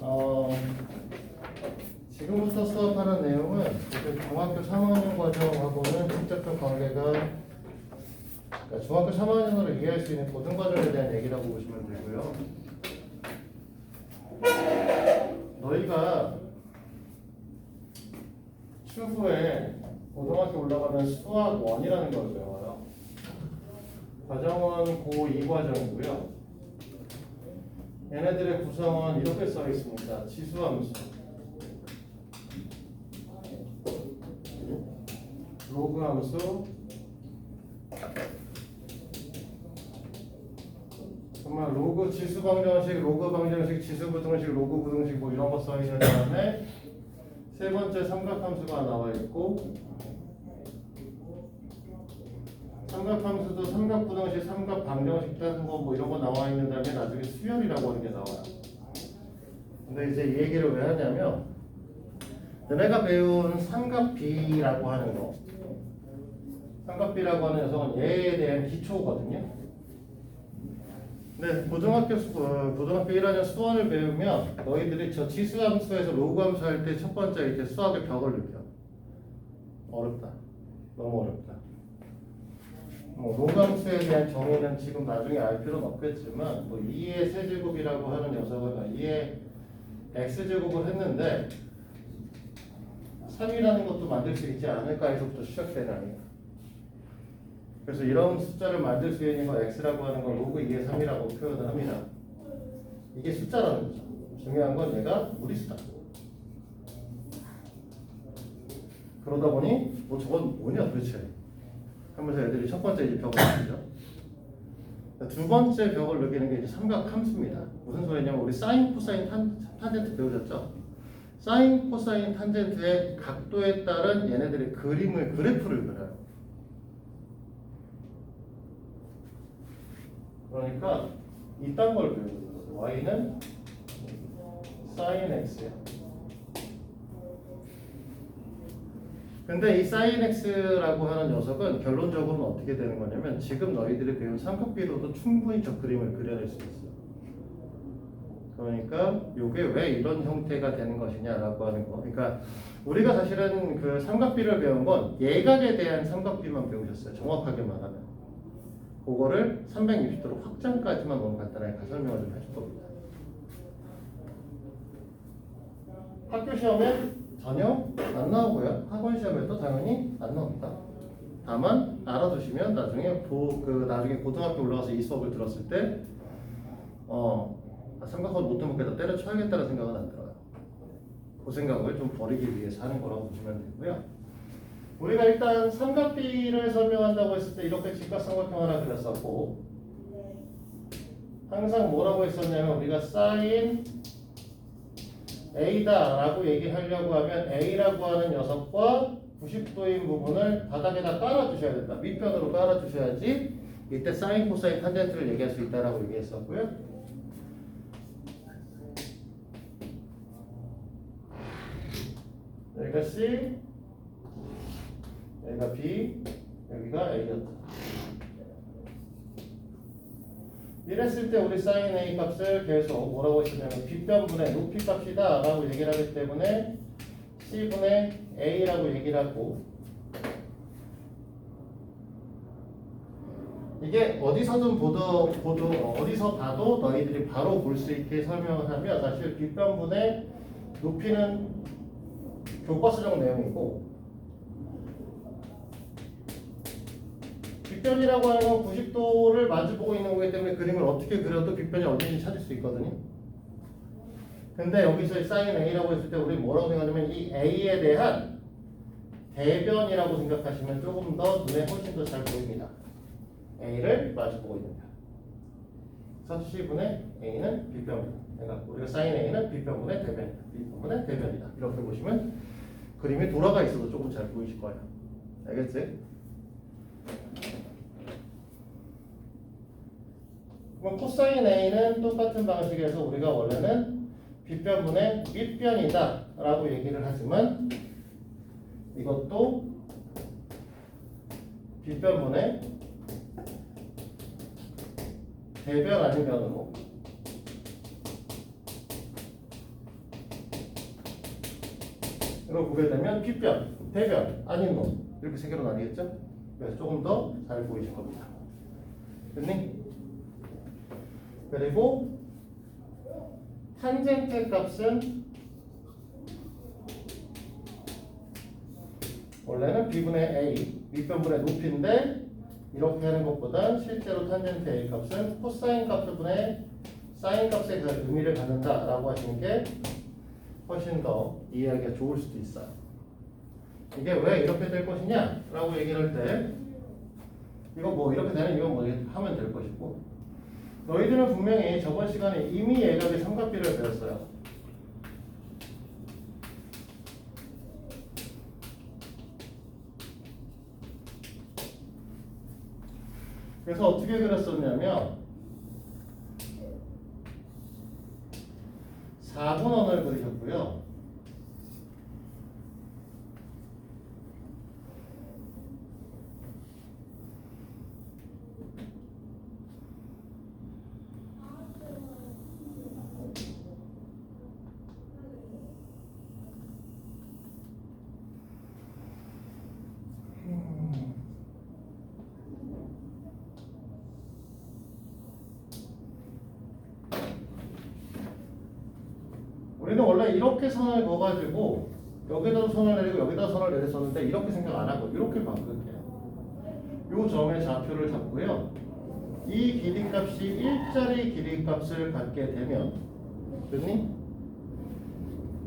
어, 지금부터 수업하는 내용은 중학교 3학년 과정하고는 직접적 관계가 그러니까 중학교 3학년으로 이해할 수 있는 고등 과정에 대한 얘기라고 보시면 되고요. 너희가 추후에 고등학교 올라가면 수학 1이라는 걸 배워요. 과정은 고2 과정이고요. 얘네들의 구성은 이렇게 써 있습니다. 지수함수, 로그함수, 정말 로그 지수 방정식, 로그 방정식, 지수 부등식, 로그 부등식 뭐 이런 거 써 있는 다음에 세 번째 삼각함수가 나와 있고 삼각함수도 삼각부등식, 삼각방정식 같은 거 뭐 이런 거 나와 있는 다음에 나중에 수열이라고 하는 게 나와요. 근데 이제 이 얘기를 왜 하냐면 너네가 배운 삼각비라고 하는 거, 삼각비라고 하는 녀석은 얘에 대한 기초거든요. 근데 고등학교 1학년 수원을 배우면 너희들이 저 지수함수에서 로그함수 할 때 첫 번째 이렇게 수학의 벽을 느껴. 어렵다. 너무 어렵다. 로그함수에 대한 정의는 지금 나중에 알 필요는 없겠지만 뭐 2의 세제곱이라고 하는 녀석은 2의 x제곱을 했는데 3이라는 것도 만들 수 있지 않을까 해서부터 시작되는 아니에요. 그래서 이런 숫자를 만들 수 있는 거 x라고 하는 건 로그 2의 3이라고 표현을 합니다. 이게 숫자라는 거죠. 중요한 건 얘가 무리수다. 그러다 보니 뭐 저건 뭐냐 도대체 하면서 애들이 첫 번째 이제 벽을 느끼죠. 두 번째 벽을 느끼는 게 이제 삼각함수입니다. 무슨 소리냐면 우리 사인, 코사인, 탄젠트 배우셨죠? 사인, 코사인, 탄젠트의 각도에 따른 얘네들의 그래프를 그려요. 그러니까 이딴 걸 배우는 거죠. y는 sin x예요. 근데 이 sin x라고 하는 녀석은 결론적으로는 어떻게 되는 거냐면 지금 너희들이 배운 삼각비로도 충분히 저 그림을 그려낼 수 있어요. 그러니까 이게 왜 이런 형태가 되는 것이냐라고 하는 거. 그러니까 우리가 사실은 그 삼각비를 배운 건 예각에 대한 삼각비만 배우셨어요. 정확하게 말하면. 그거를 360도로 확장까지만 너무 간단하게 설명을 좀 해줄 겁니다. 학교 시험에 전혀 안 나오고요. 학원 시험에도 당연히 안 나옵니다. 다만 알아두시면 나중에 나중에 고등학교 올라가서 이 수업을 들었을 때 삼각형 못 해먹겠다 때려쳐야겠다는 생각은 안 들어요. 그 생각을 좀 버리기 위해서 하는 거라고 보시면 되고요. 우리가 일단 삼각비를 설명한다고 했을 때 이렇게 직각삼각형 하나 그렸었고 항상 뭐라고 했었냐면 우리가 sin A다 라고 얘기하려고 하면 A라고 하는 녀석과 90도인 부분을 바닥에다 깔아주셔야 된다. 밑변으로 깔아주셔야지 이때 sin, 코사인, 탄젠트를 얘기할 수 있다라고 얘기했었고요. 여기가 C, 여기가 B, 여기가 A였다. 이랬을 때 우리 sin A 값을 계속 뭐라고 했었냐면 빗변분의 높이 값이다 라고 얘기를 하기 때문에 C분의 A라고 얘기를 하고 이게 어디서든 어디서 봐도 너희들이 바로 볼 수 있게 설명을 하면 사실 빗변분의 높이는 교과서적 내용이고 빗변이라고 하는 건 90도를 마주보고 있는 거기 때문에 그림을 어떻게 그려도 빗변이 어딘지 찾을 수 있거든요. 근데 여기서 sin A라고 했을 때 우리 뭐라고 생각하냐면 이 A에 대한 대변이라고 생각하시면 조금 더 눈에 훨씬 더 잘 보입니다. A를 마주보고 있는다. 그래서 C분의 A는 빗변이다. 그러니까 우리가 sin A는 빗변분의 대변이다. 빗변분의 대변이다. 이렇게 보시면 그림이 돌아가 있어도 조금 잘 보이실 거예요. 알겠지? 그럼 코사인 A는 똑같은 방식에서 우리가 원래는 빗변분의 밑변이다 라고 얘기를 하지만 이것도 빗변분의 대변 아닌 변으로 보게 되면 빗변, 대변, 아닌 놈 이렇게 세 개로 나뉘겠죠? 그래서 조금 더 잘 보이실 겁니다. 됐니? 그리고 탄젠트 값은 원래는 b분의 a, 윗변분의 높이인데 이렇게 하는 것보다 실제로 탄젠트 a 값은 코사인 값분의 사인 값에 의미를 갖는다라고 하시는 게 훨씬 더 이해하기가 좋을 수도 있어요. 이게 왜 이렇게 될 것이냐 라고 얘기를 할 때 이거 뭐 이렇게 되는 이건 뭐 하면 될 것이고, 너희들은 분명히 저번 시간에 이미 예각의 삼각비를 배웠어요. 그래서 어떻게 그렸었냐면 4분원을 그리셨고요. 우리는 원래 이렇게 선을 그어가지고 여기다 선을 내리고 여기다 선을 내렸었는데 이렇게 생각 안 하고 이렇게 바꿀게요. 요 점의 좌표를 잡고요. 이 길이값이 일자리 길이값을 갖게 되면, 됐니?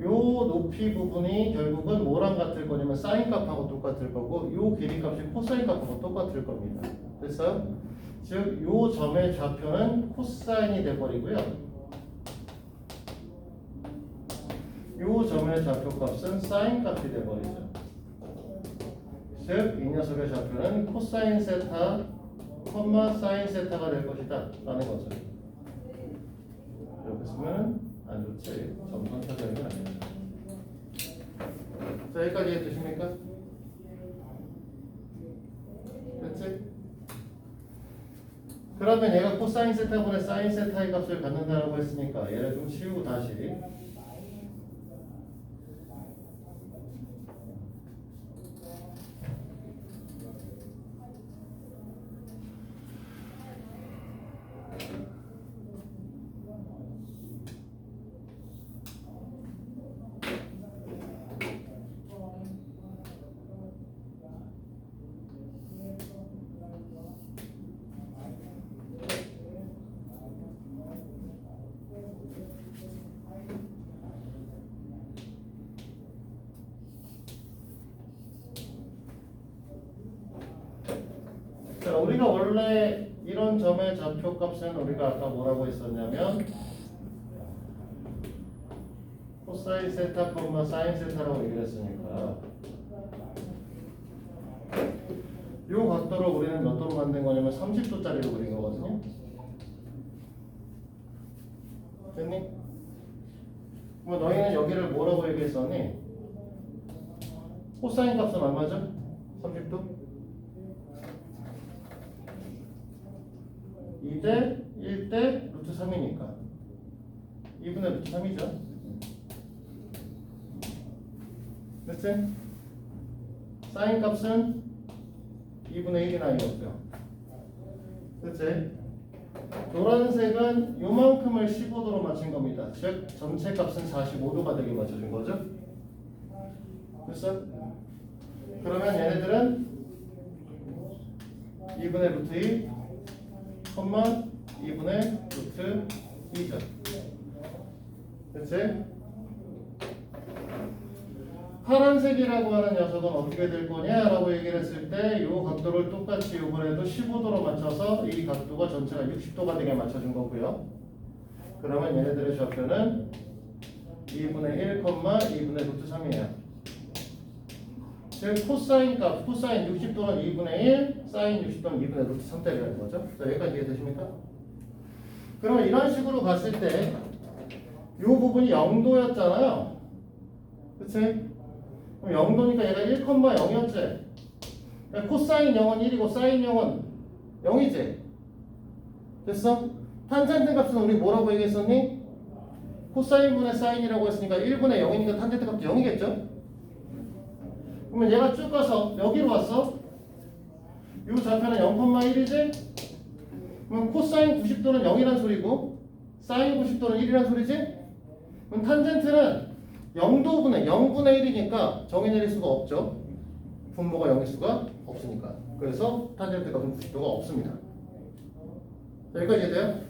요 높이 부분이 결국은 뭐랑 같을 거냐면 사인 값하고 똑같을 거고, 요 길이값이 코사인 값하고 똑같을 겁니다. 됐어요? 즉, 요 점의 좌표는 코사인이 돼버리고요. 요 점의 좌표값은 사인 값이 돼버리죠. 즉, 이 녀석의 좌표는 코사인 세타, 사인 세타가 될 것이다 라는 거죠. 이렇게 쓰면 안 좋지. 점선 찾아내는 게 아니에요. 자, 여기까지 해주십니까? 됐지? 그러면 얘가 코사인 세타분의 사인 세타의 값을 갖는다라고 했으니까 얘를 좀 치우고 다시 자, 우리가 원래 이런 점의 좌표값은 우리가 아까 뭐라고 했었냐면 코사인 세타, 사인 세타라고 얘기를 했으니까 이 각도를 우리는 몇 도로 만든 거냐면 30도짜리로 그린 거거든요. 됐니? 뭐 너희는 여기를 뭐라고 얘기했었니? 코사인 값은 얼마죠? 30도? 2대 1대 루트 3이니까 2분의 루트 3이죠. 됐지? 사인 값은 2분의 1이나 이거고요. 됐지? 노란색은 요만큼을 15도로 맞춘 겁니다. 즉 전체 값은 45도가 되게 맞춰준 거죠. 됐어? 그러면 얘네들은 2분의 루트 2 2분의 루트 2죠. 됐지? 파란색이라고 하는 녀석은 어떻게 될 거냐라고 얘기를 했을 때 이 각도를 똑같이 이번에도 15도로 맞춰서 이 각도가 전체가 60도가 되게 맞춰준 거고요. 그러면 얘네들의 좌표는 2분의 1, 2분의 루트 3이에요. 즉 코사인 값, 코사인 60도는 2분의 1, 사인 60도는 2분의 루트 3대라는 거죠. 자, 여기까지 이해되십니까? 그러면 이런 식으로 갔을 때 이 부분이 0도였잖아요. 그치? 그럼 0도니까 얘가 1,0였지. 코사인 0은 1이고 사인 0은 0이지. 됐어? 탄젠트 값은 우리 뭐라고 얘기했었니? 코사인분의 사인이라고 했으니까 1분의 0이니까 탄젠트 값도 0이겠죠? 그러면 얘가 쭉 가서 여기로 왔어. 이 좌표는 0,1이지? 그럼 코사인 90도는 0이란 소리고 사인 90도는 1이란 소리지? 그럼 탄젠트는 0도분의 0분의 1이니까 정의 내릴 수가 없죠. 분모가 0일 수가 없으니까. 그래서 탄젠트가 90도가 없습니다. 여기까지 이해돼요?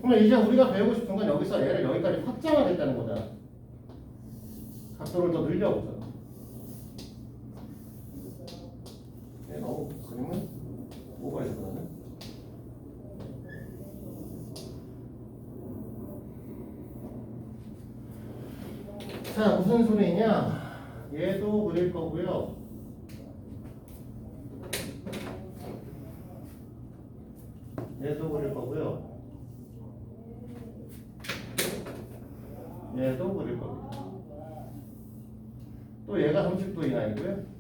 그러면 이제 우리가 배우고 싶은 건 여기서 얘를 여기까지 확장하겠다는 거잖아. 각도를 더 늘려보자. 너무 그림은 오버해서 그러네. 자, 무슨 소리냐? 얘도 그릴 거고요. 얘도 그릴 거고요. 얘도 그릴 거고요. 또 얘가 30도 이하이고요.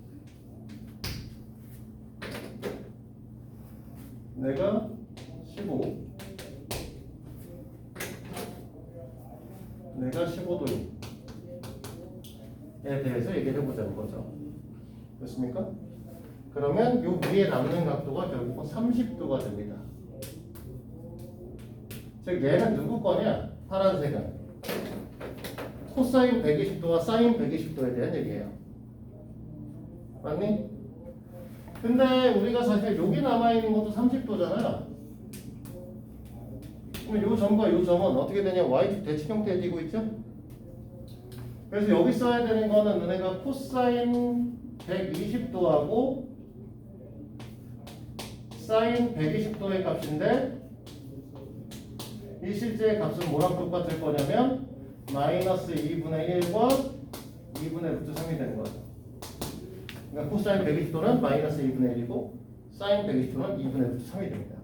내가 15, 내가 15도에 대해서 얘기를 해보자는 거죠. 됐습니까? 그러면 요 위에 남는 각도가 결국은 30도가 됩니다. 즉 얘는 누구 거냐? 파란색은 코사인 120도와 사인 120도에 대한 얘기예요. 맞니? 근데 우리가 사실 여기 남아있는 것도 30도잖아요. 그럼 요 점과 요 점은 어떻게 되냐? y축 대칭 형태에 띄고 있죠? 그래서 여기 써야 되는 거는 너네가 코사인 120도하고 사인 120도의 값인데 이 실제의 값은 뭐랑 똑같을 거냐면 마이너스 2분의 1과 2분의 루트 3이 되는 거죠. 그러니까 코사인 120도는 마이너스 2분의 1이고 사인 120도는 2분의 루트 3이 됩니다.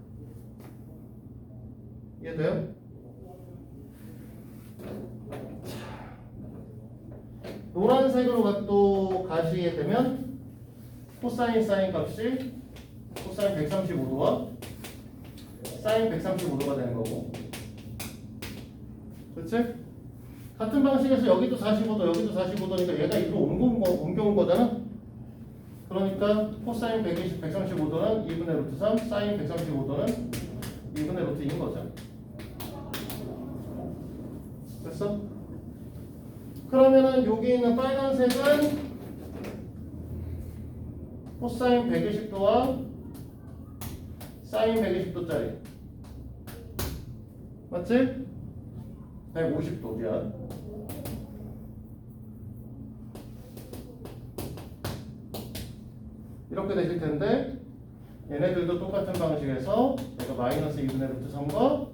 이해돼요? 노란색으로 또 가시게 되면 코사인 사인 값이 코사인 135도와 사인 135도가 되는 거고, 그렇지? 같은 방식에서 여기도 45도, 여기도 45도니까 얘가 이리로 옮겨온 거잖아. 그러니까 코사인 135도는 2분의 루트 3, 사인 135도는 2분의 루트 2인 거죠. 됐어? 그러면은 여기 있는 빨간색은 코사인 120도와 사인 120도짜리 맞지? 150도 미안. 이렇게 되실 텐데 얘네들도 똑같은 방식에서 내가 마이너스 2분의 루트 3과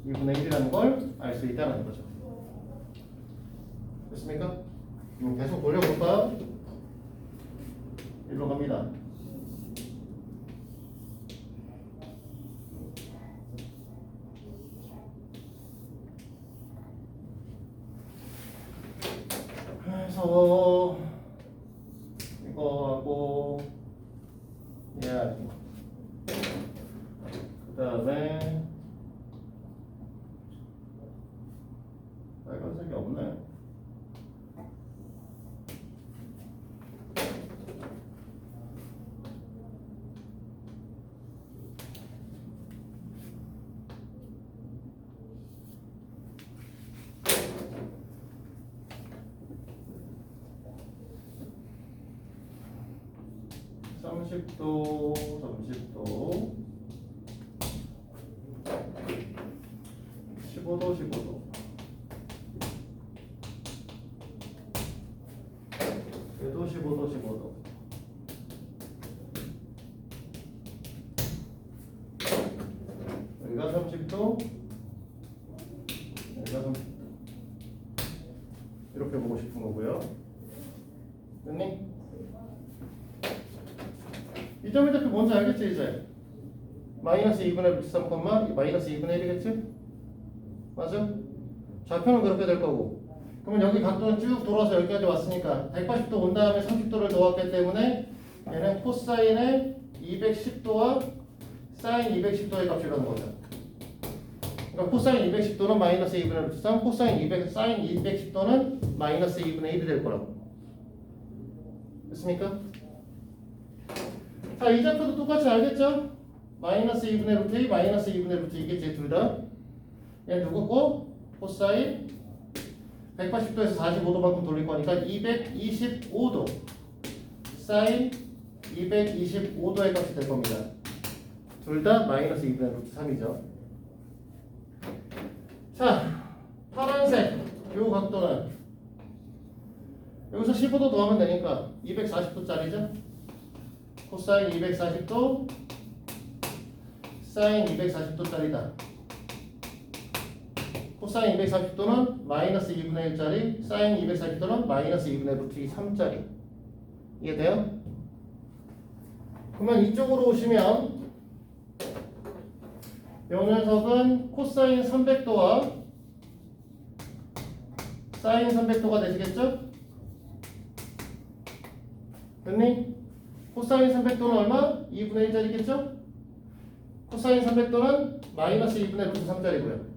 2분의 1이라는 걸 알 수 있다는 거죠. 됐습니까? 계속 돌려볼까? 일로 갑니다. 그래서 이거하고 이야기 그 다음에 빨간색이 없네. (30도) (30도) (15도) (15도) 얘도 15도 15도 여기가 30도 여기가 30도 이렇게 보고 싶은 거고요. 됐니? 이 점의 대표 뭔지 알겠지 이제? 마이너스 2분의 루트 3, 마이너스 2분의 1이겠지? 맞아? 좌표는 그렇게 될 거고, 그러면 여기 각도는 쭉 돌아서 여기까지 왔으니까 180도 온 다음에 30도를 더했기 때문에 얘는 코사인의 210도와 사인 210도의 값이라는 거죠. 그러니까 코사인 210도는 마이너스 2분의 루트 3, 코사인 200, 사인 210도는 마이너스 2분의 1이 될 거라고. 됐습니까? 자, 이 좌표도 똑같이 알겠죠? 마이너스 2분의 루트 2, 마이너스 2분의 루트 2겠지, 둘 다. 얘 누구 거? 코사인 180도에서 45도만큼 돌릴 거니까 225도 사인 225도의 값이 될 겁니다. 둘 다 마이너스 2분의 루트 3이죠. 자, 파란색 요 각도는 여기서 15도 더하면 되니까 240도짜리죠. 코사인 240도 사인 240도짜리다. 코사인 240도는 마이너스 2분의 1짜리, 사인 240도는 마이너스 2분의 루트 3짜리. 이해돼요? 그러면 이쪽으로 오시면 이 녀석은 코사인 300도와 사인 300도가 되시겠죠? 됐니? 코사인 300도는 얼마? 2분의 1짜리겠죠? 코사인 300도는 마이너스 2분의 루트 3짜리고요.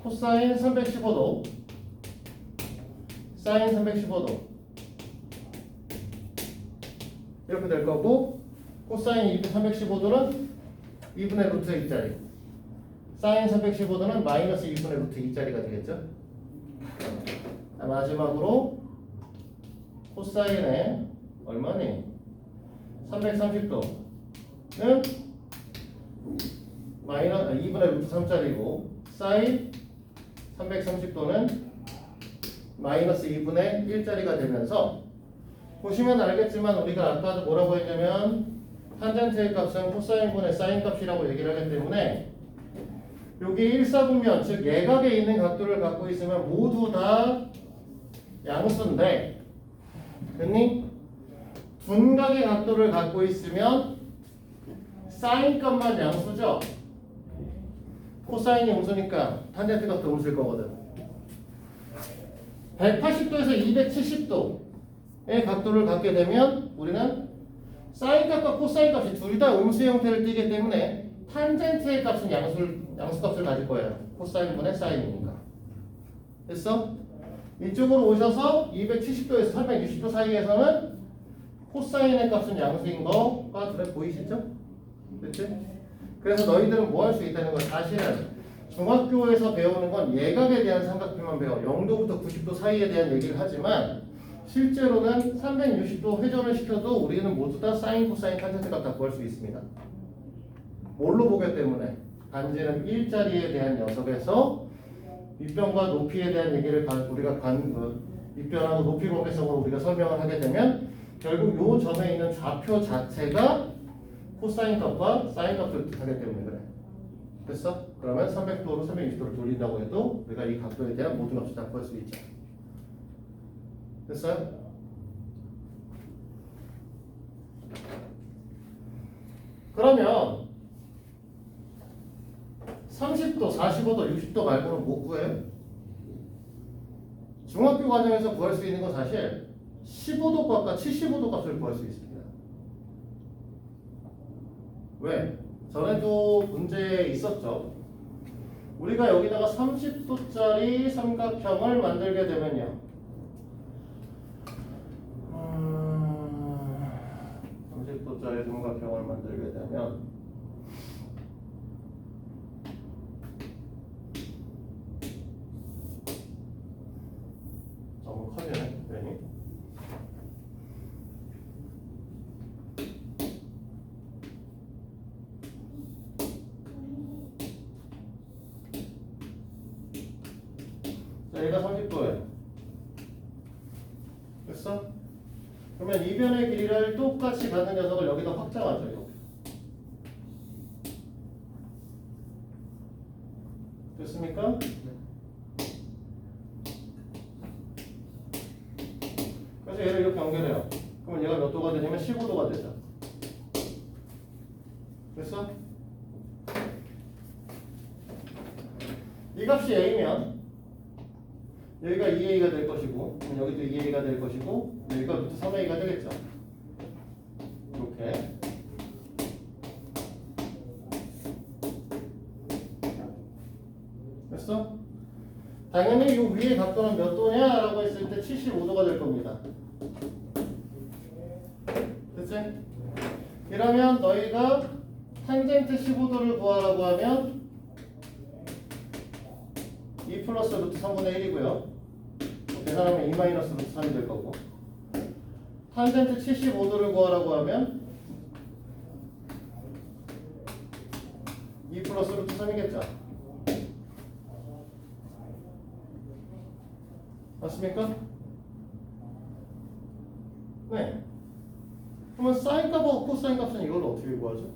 코사인 315도 사인 315도 이렇게 될 거고, 코사인 315도는 2분의 루트 2짜리, 사인 315도는 마이너스 2분의 루트 2짜리가 되겠죠. 마지막으로 코사인의 얼마니? 330도는 마이너스 2분의 루트 3짜리고, 사인 330도는 마이너스 2분의 1짜리가 되면서, 보시면 알겠지만 우리가 아까도 뭐라고 했냐면 탄젠트의 값은 코사인분의 사인 값이라고 얘기를 하기 때문에 여기 일사분면, 즉 예각에 있는 각도를 갖고 있으면 모두 다 양수인데, 됐니? 둔각의 각도를 갖고 있으면 사인 값만 양수죠. 코사인이 음수니까 탄젠트 값도 음수일 거거든. 180도에서 270도의 각도를 갖게 되면 우리는 사인 값과 코사인 값이 둘 다 음수 형태를 띠기 때문에 탄젠트의 값은 양수 값을 가질 거예요. 코사인분의 사인이니까. 됐어? 이쪽으로 오셔서 270도에서 360도 사이에서는 코사인의 값은 양수인 거가 눈에 보이시죠? 그치? 그래서 너희들은 뭐 할 수 있다는 거, 사실은 중학교에서 배우는 건 예각에 대한 삼각형만 배워. 0도부터 90도 사이에 대한 얘기를 하지만 실제로는 360도 회전을 시켜도 우리는 모두 다 사인, 코사인, 탄젠트 값 다 구할 수 있습니다. 뭘로 보기 때문에? 단지는 일자리에 대한 녀석에서 밑변과 높이에 대한 얘기를 우리가 밑변하고 높이 관계성으로 우리가 설명을 하게 되면 결국 요 점에 있는 좌표 자체가 코사인 값과 사인 값을 뜻하기 때문에 그래. 됐어? 그러면 300도로 360도를 돌린다고 해도 우리가 이 각도에 대한 모든 값을 다 구할 수 있죠. 됐어요? 그러면 30도, 45도, 60도 말고는 뭐 구해요? 중학교 과정에서 구할 수 있는 건 사실 15도 값과 75도 값을 구할 수 있습니다. 왜? 전에도 문제에 있었죠. 우리가 여기다가 30도짜리 삼각형을 만들게 되면요. 30도짜리 삼각형을 만들게 되면 너무 커지네. 괜히. 자, 얘가 30도예요. 됐어? 그러면 이 변의 길이를 똑같이 가는 녀석을 여기다 확장하죠. 이렇게. 됐습니까? 그래서 얘를 이렇게 연결해요. 그러면 얘가 몇 도가 되냐면 15도가 되죠. 됐어? 이 값이 A면 여기가 2A가 될 것이고, 그럼 여기도 2A가 될 것이고, 여기가 루트 3A가 되겠죠. 이렇게. 됐어? 당연히 이 위의 각도는 몇 도냐? 라고 했을 때 75도가 될 겁니다. 그치? 이러면 너희가 탄젠트 15도를 구하라고 하면 2 플러스 루트 3분의 1이고요. 계산하면 2 마이너스 루트 3이 될 거고. 탄젠트 75도를 구하라고 하면 2 플러스 루트 3이겠죠. 맞습니까? 네. 그러면 사인 값하고 코사인 값은 이걸로 어떻게 구하죠?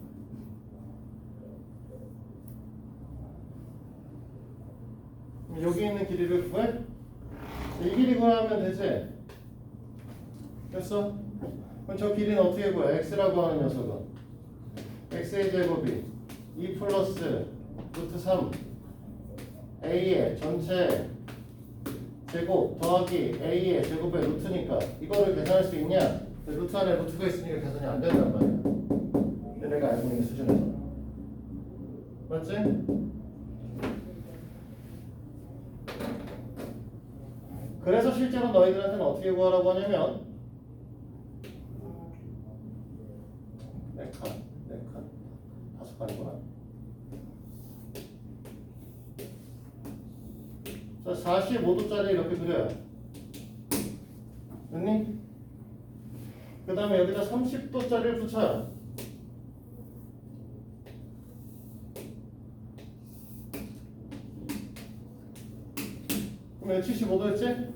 여기 있는 길이를 구해? 이 길이 구하면 되지? 됐어? 그럼 저 길이는 어떻게 구해? x라고 하는 녀석은 x의 제곱이 2 플러스 루트 3 a의 전체 제곱 더하기 a의 제곱의 루트니까 이거를 계산할 수 있냐? 루트 안에 루트가 있으니까 계산이 안 된단 말이야. 얘네가 알고 있는 수준에서. 맞지? 그래서 실제로 너희들한테는 어떻게 구하라고 하냐면 4칸 5칸이구나. 자, 45도짜리 이렇게 그려요. 됐니? 그 다음에 여기다 30도짜리를 붙여요. 그럼 여기 75도였지?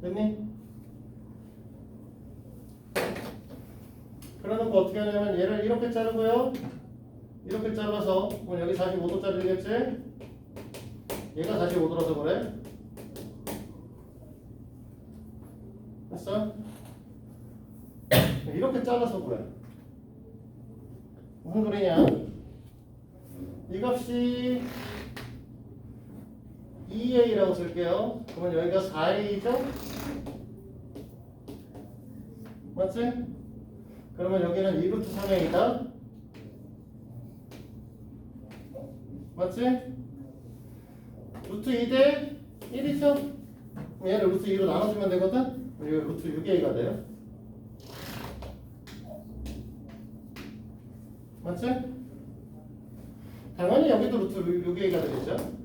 됐니? 그래놓고 어떻게 하냐면 얘를 이렇게 자르고요. 이렇게 잘라서 그럼 여기 45도짜리겠지? 얘가 45도라서 그래. 됐어? 이렇게 잘라서 그래. 무슨 소리냐? 이 값이 2a라고 쓸게요. 그러면 여기가 4a죠? 맞지? 그러면 여기는 2루트 3a이다. 맞지? 루트 2대 1이죠? 얘를 루트 2로 나눠주면 되거든? 여기 루트 6a가 돼요. 맞지? 당연히 여기도 루트 6a가 되겠죠?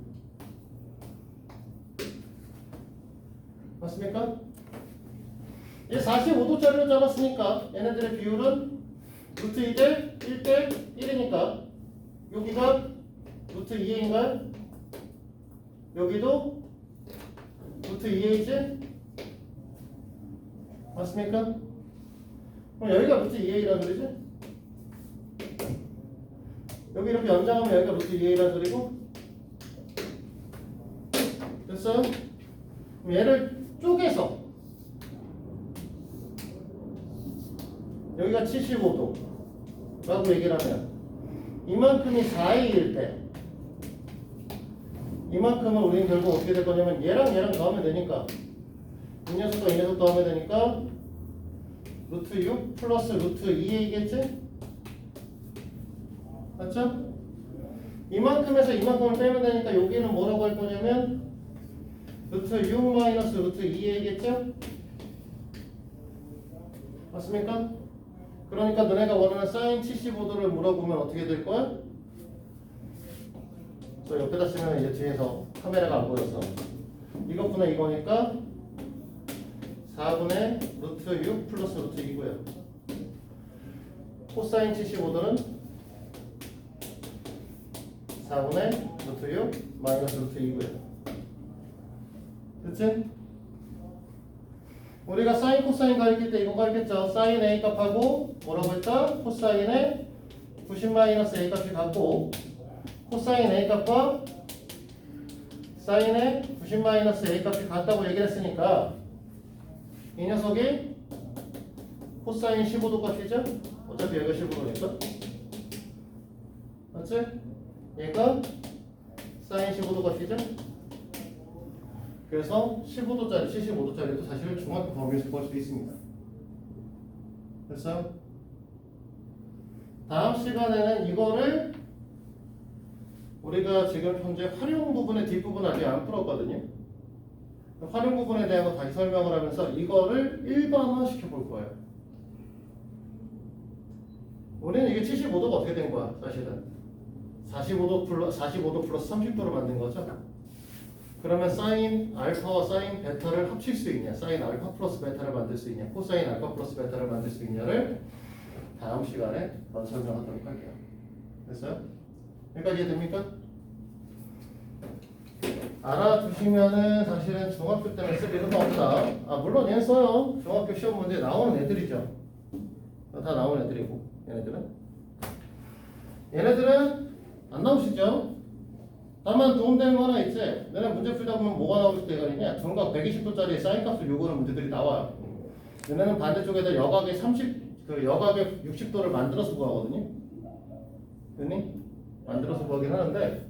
맞습니까? 얘 45도짜리로 잡았으니까 얘네들의 비율은 루트 2대 1대 1이니까 여기가 루트 2a인가요? 여기도 루트 2a지? 맞습니까? 그럼 여기가 루트 2a라는 소리지? 여기 이렇게 연장하면 여기가 루트 2a라는 소리고 됐어요? 그럼 얘를 쪼개서 여기가 75도 라고 얘기를 하면 이만큼이 4a일 때 이만큼은 우리는 결국 어떻게 될 거냐면 얘랑 얘랑 더하면 되니까 이 녀석과 이 녀석 더하면 되니까 루트 6 플러스 루트 2a겠지? 맞죠? 이만큼에서 이만큼을 빼면 되니까 여기는 뭐라고 할 거냐면 루트 6 마이너스 루트 2a겠죠? 맞습니까? 그러니까 너네가 원하는 사인 75도를 물어보면 어떻게 될 거야? 저 옆에다 쓰면 이제 뒤에서 카메라가 안 보여서 이것분의 이거니까 4분의 루트 6 플러스 루트 2고요. 코사인 75도는 4분의 루트 6 마이너스 루트 2고요. 그치? 우리가 사인 코사인 가리킬 때 이거 가리켰죠. 사인 A 값하고 뭐라고 했다? 코사인의 90 마이너스 A 값이 같고 코사인 A 값과 사인의 90 마이너스 A 값이 같다고 얘기를 했으니까 이 녀석이 코사인 15도 값이죠? 어차피 여기가 15도니까 맞지? 얘가 사인 15도 값이죠? 그래서 15도짜리, 75도짜리도 사실 중학교 범위에서 구할 수도 있습니다. 됐어요? 다음 시간에는 이거를 우리가 지금 현재 활용 부분의 뒷부분 아직 안 풀었거든요. 활용 부분에 대한 거 다시 설명을 하면서 이거를 일반화 시켜볼 거예요. 우리는 이게 75도가 어떻게 된 거야, 사실은? 45도 플러스 30도로 만든 거죠. 그러면 사인 알파와 사인 베타를 합칠 수 있냐, 사인 알파 플러스 베타를 만들 수 있냐, 코사인 알파 플러스 베타를 만들 수 있냐를 다음 시간에 더 설명하도록 할게요. 됐어요? 여기까지 됩니까? 알아두시면은 사실은 중학교 때는 쓸 일은 없다. 아, 물론 얘는 써요. 중학교 시험 문제 나오는 애들이죠. 다 나오는 애들이고, 얘네들은 안 나오시죠? 다만 도움되는 거 하나 있지. 너네 문제 풀다 보면 뭐가 나올 때가 중각 120도짜리 사인 값을 요구하는 문제들이 나와요. 얘네는 반대쪽에다 여각의 60도를 만들어서 구하거든요. 그니? 만들어서 구하긴 하는데,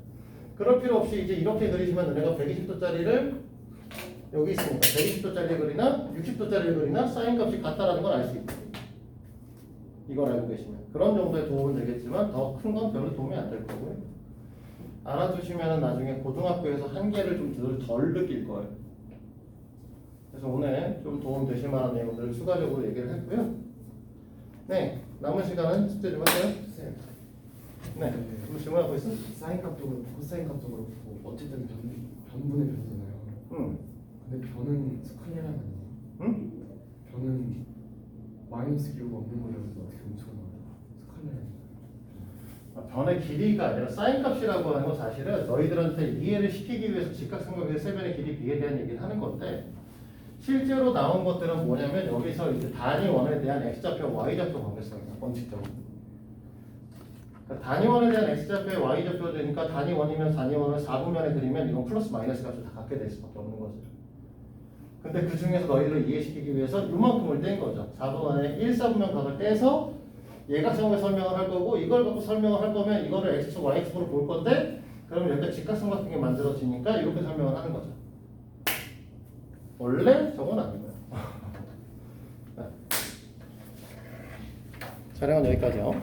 그럴 필요 없이 이제 이렇게 그리시면 너네가 120도짜리를 여기 있으니까 120도짜리 그리나 60도짜리 그리나 사인 값이 같다라는 걸 알 수 있다. 이걸 알고 계시면 그런 정도의 도움은 되겠지만 더 큰 건 별로 도움이 안 될 거고요. 알아두시면 나중에 고등학교에서 한계를 좀 덜 느낄 거예요. 그래서 오늘 좀 도움 되실 만한 내용들을 추가적으로 얘기를 했고요. 네, 남은 시간은 숙제 좀 하세요. 네, 뭐 질문하고 있어? 사인 값도 그렇고 코사인 값도 그렇고 어쨌든 변분의 변이잖아요. 응. 근데 변은 스칼레란 아니에요? 응? 변은 마이너스 기호가 없는 거라서 어떻게 훔쳐나와요? 스칼레란. 변의 길이가 아니라 사인 값이라고 하는 건 사실은 너희들한테 이해를 시키기 위해서 직각삼각의 세변의 길이 비에 대한 얘기를 하는 건데, 실제로 나온 것들은 뭐냐면 여기서 이제 단위원에 대한 x좌표, y좌표 관계성이야, 원칙적으로. 그러니까 단위원에 대한 x좌표에 y좌표 되니까 단위원이면 단위원을 4분면에 그리면 이건 플러스 마이너스 값을 다 갖게 될 수밖에 없는 거죠. 근데 그 중에서 너희들을 이해시키기 위해서 이만큼을 뗀 거죠. 4분면에 1, 4분면 각을 떼서 예각삼각을 설명을 할 거고, 이걸 갖고 설명을 할 거면 이거를 x축, y축으로 볼 건데, 그러면 여기가 직각삼각형이 만들어지니까 이렇게 설명을 하는 거죠. 원래 저건 아니고요. 촬영은 여기까지요.